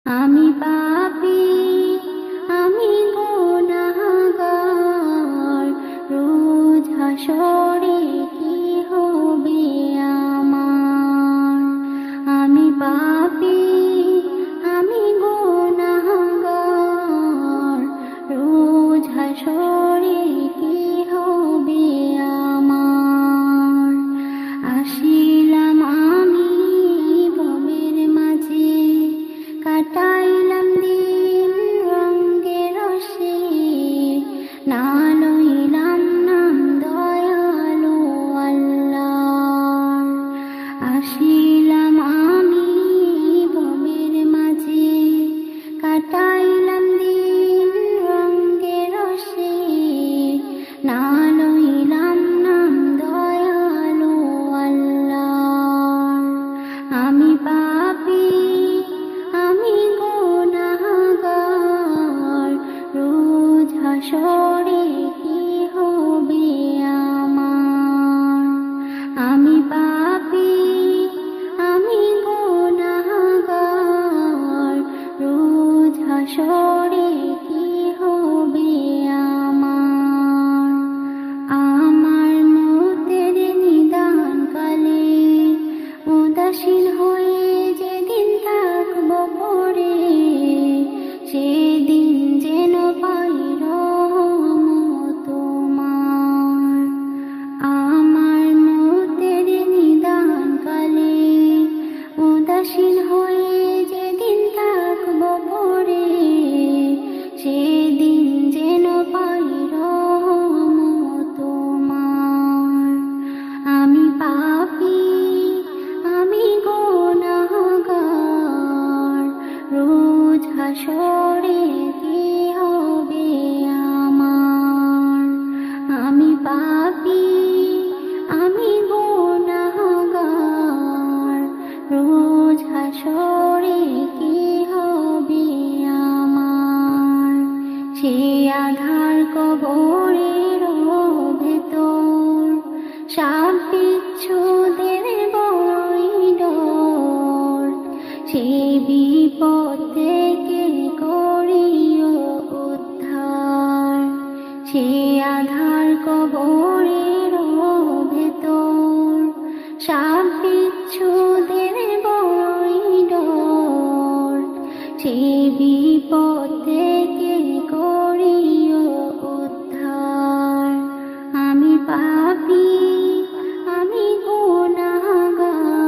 আমি পাপী, আমি গুনাহগার, রোজ হাসরে কি হবে আমার। আমি পাপী, আমি গুনাহগার, রোজ হাসরে কি হবে আমার। আসিলাম আমি ভবের মাঝে, কাটাইলাম দিন রঙে রসে, না লইলাম নাম দয়ালু আল্লাহর। আসিলাম আমি ভবের মাঝে, কাটাইলাম দিন রঙে রসে, না লইলাম নাম দয়ালু আল্লাহর। আমি পাপী, আমি গুনাহগার, রোজ হাসরে কি হবে আমার। আমি পাপী, আমি গুনাহগার, রোজ হাসরে কি হবে আমার। আমার মতের নিদান কালে উদাসীন হয়ে যেদিন থাকবো পড়ে, সেদিন যেন পাই রহমত তোমার। আমার মতের নিদান কালে উদাসীন হয়ে যেদিন থাকবো পড়ে, সেদিন যেন পাই রহমত তোমার। আমি পাপী, আমি গুনাহগার, রোজ হাসরে কি হবে আমার। আমি পাপী, আমি গুনাহগার, রোজ হাসরে কি হবে আমার। সে আধার কবরের ভেতর সাপ বিচ্ছুদের বড়ই ডর, সে বিপদ থেকে করিও উদ্ধার। সে আধার কবরের ভেতর সাপ বিচ্ছুদের বড়ই ডর, সে বিপদ থেকে করিও উদ্ধার। আমি পাপী, আমি গুনাহগার,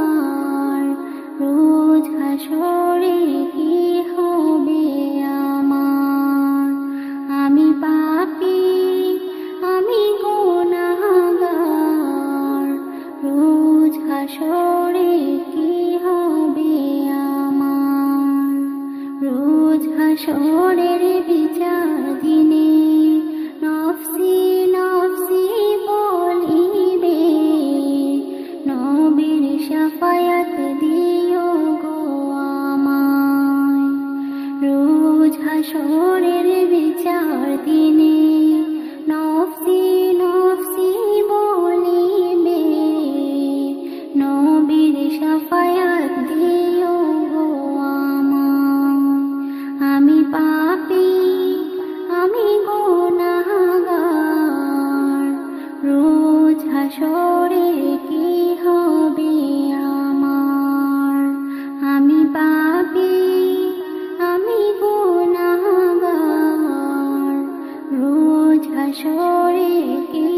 রোজ হাসরে কি হবে আমার। আমি পাপী, আমি গুনাহগার, রোজ হাসরে কি হবে আমার। রোজ হাসরের বিচার দিনে নফসি নফসি বলিবে, নবীর শাফায়াত দিও গো আমায়। রোজ হাসরের বিচার দিনে নফসি নফসি বলিবে, নবীর শাফায়াত দিও গো আমায়। আমি পাপী, আমি গুনাহগার, রোজ হাসরে কি হবে আমার। আমি পাপী, আমি গুনাহগার, রোজ হাসরে কি